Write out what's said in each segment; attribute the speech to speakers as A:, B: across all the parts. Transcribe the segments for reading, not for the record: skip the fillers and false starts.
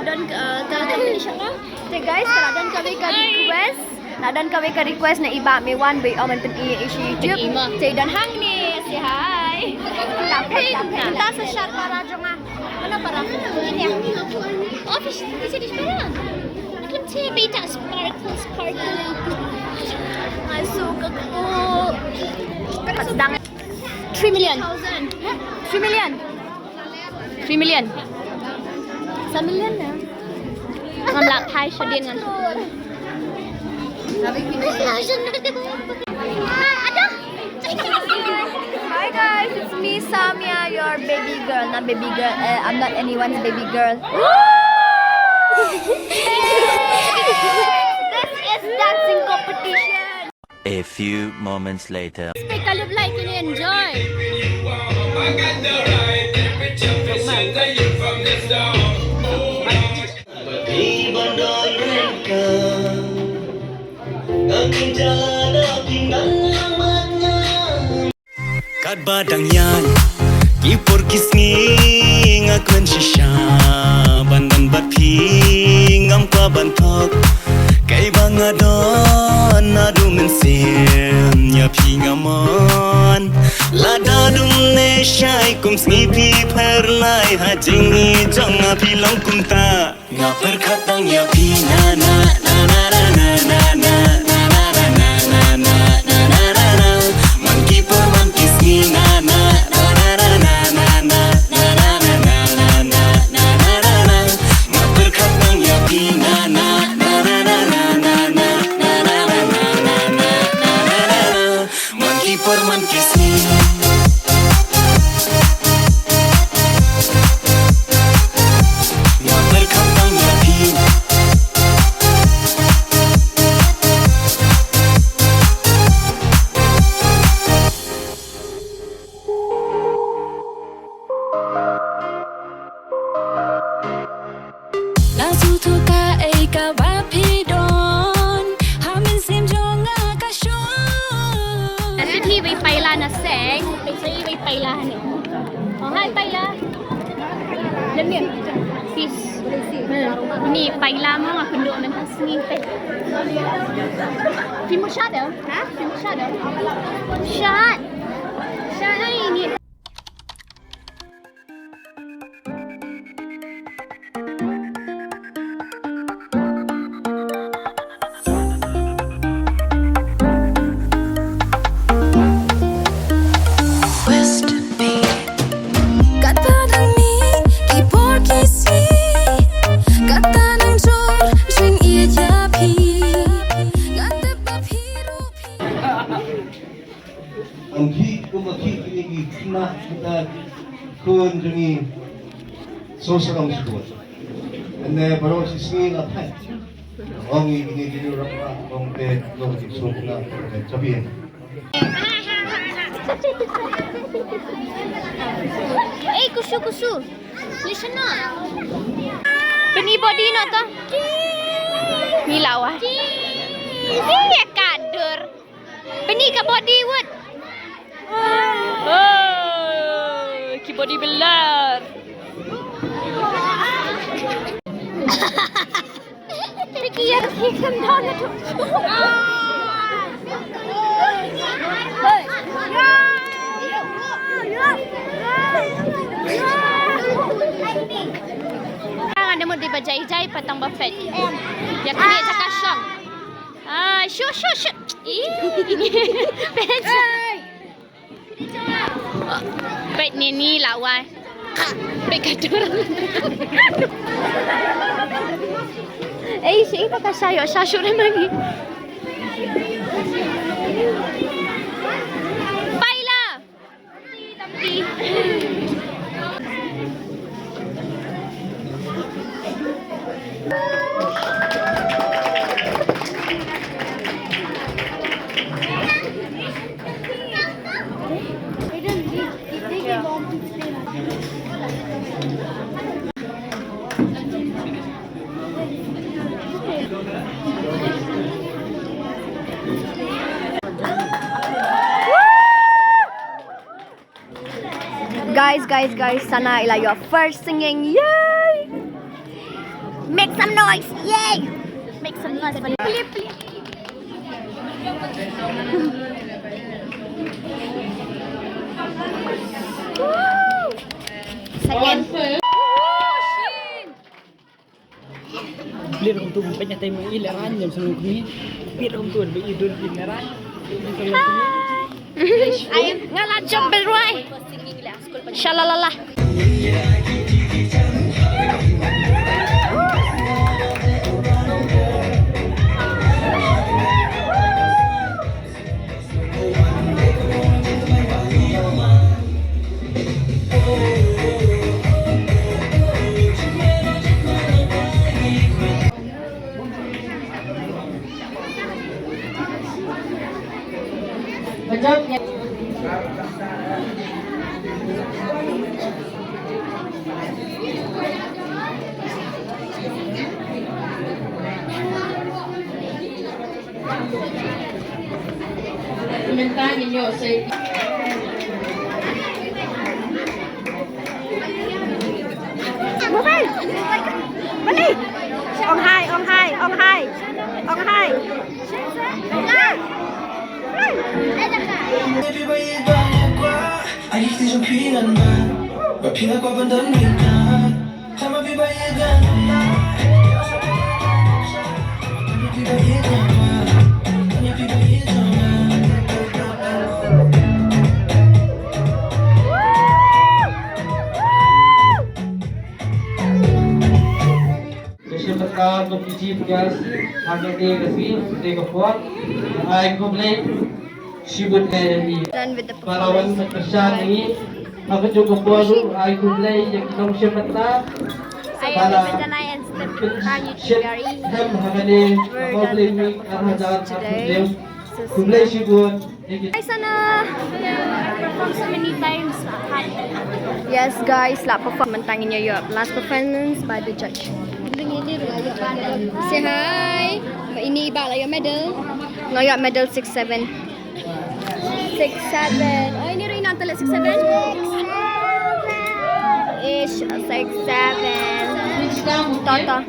A: Nadan kami siapa? Okay guys, nadan kami request. Nadan kami request na iba may one way man pen YouTube. Say dan hang ni, say hi. Kita sa shot para jonga. Ano para? Ini ya. Office di sini sekarang. Kan saya beta sparkle. Ay suka ko. Padang 3 million. 3 million. 3 million. 3 million na. Ngamlak hai siya din ngan. Hi guys, it's me Samia, your baby girl. Not baby girl. I'm not anyone's baby girl. This is dancing competition.
B: A few moments later.
A: Take a look like you enjoy.
C: Kat badang yan Kipur kisngi ngakun shisha Bandan bapi ngam kwa bantok Kay bangadon Nadu mensim Nyapi ngamon Lada dumne syai kum sngipi pernai Hajingi jong api long kumta Ngapar katang yapi na na na na na na na na
A: Ni paila mo nga kundo ng tasngite. Film shot eh? Ha? Film shot eh? Shot. Shot ay ni.
D: kun jungi sosarong sukut. Ane baru sismi lapai. Ongi ini jadi orang orang te long sukuna cabian.
A: Eh kusu. Listen na. Peni body na to. Ni lawa. Ni kader. Peni ka body wood. Ki body belar. Terkiyar sikam down na to. Ada mo di ba jay patang buffet. Ya kini cakap syong. Shoot. Pet ni lawa. Pet kadur. Siapa kata saya syur lagi. Baiklah. Tapi guys, sana ila your first singing. Yay! Make some noise! Yay! Make some noise. Please, please. Woo! Second.
E: Beli rum tu banyak tayo ilaran yang selalu kami. Beli rum tu idul ilaran.
A: Ayun, ngalan jumble right. Shalalala.
F: Komentar ninyo sa
A: Mawblei! Bali! Ong hai, ong hai, ong hai. Ong hai.
E: Beserta komisi tugas HGT Resmi Menteri Kepua Mawblei Sibut KMI
A: Done with the
E: Parawan Persian ini aku juga baru Mawblei yang kita beserta
A: Ayun, ito na yan. YouTube very
E: Hem hangani Mawblei ni Arhajan
A: today.
E: Mawblei Sibut
A: Guys, sana perform so many times. Yes, guys, la perform mentangin niya yung last performance by the judge. Say hi. Ini iba lah yung medal. Ngayon medal 6-7. 6-7. Oh, ini rin ang tala 6-7. Ish 6-7. Toto.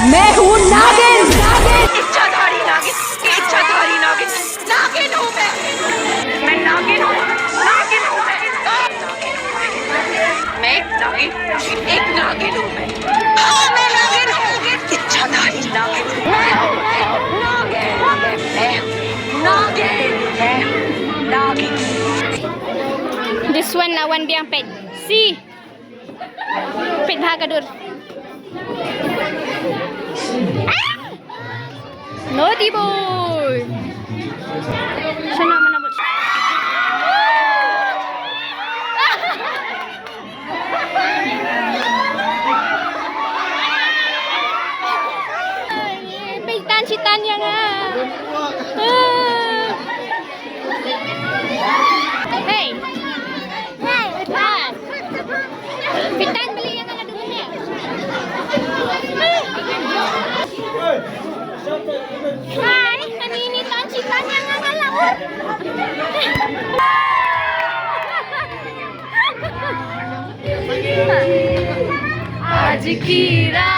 A: मैं हूँ नागिन
G: इच्छाधारी नागिन इच्छाधारी नागिन नागिन हूँ मैं नागिन हूँ मैं एक नागिन हूँ मैं हाँ मैं नागिन हूँ इच्छाधारी नागिन मैं हूँ नागिन
A: This one lawan biang pet. Si. Pet bhagadur. Naughty boy. Siya naman na Pitan si Tanya nga. Hey. Hey, Pitan. Pitan, beli yang ala dulu niya. Hai, naninitan si Tanya nga ngalawon. आज की रात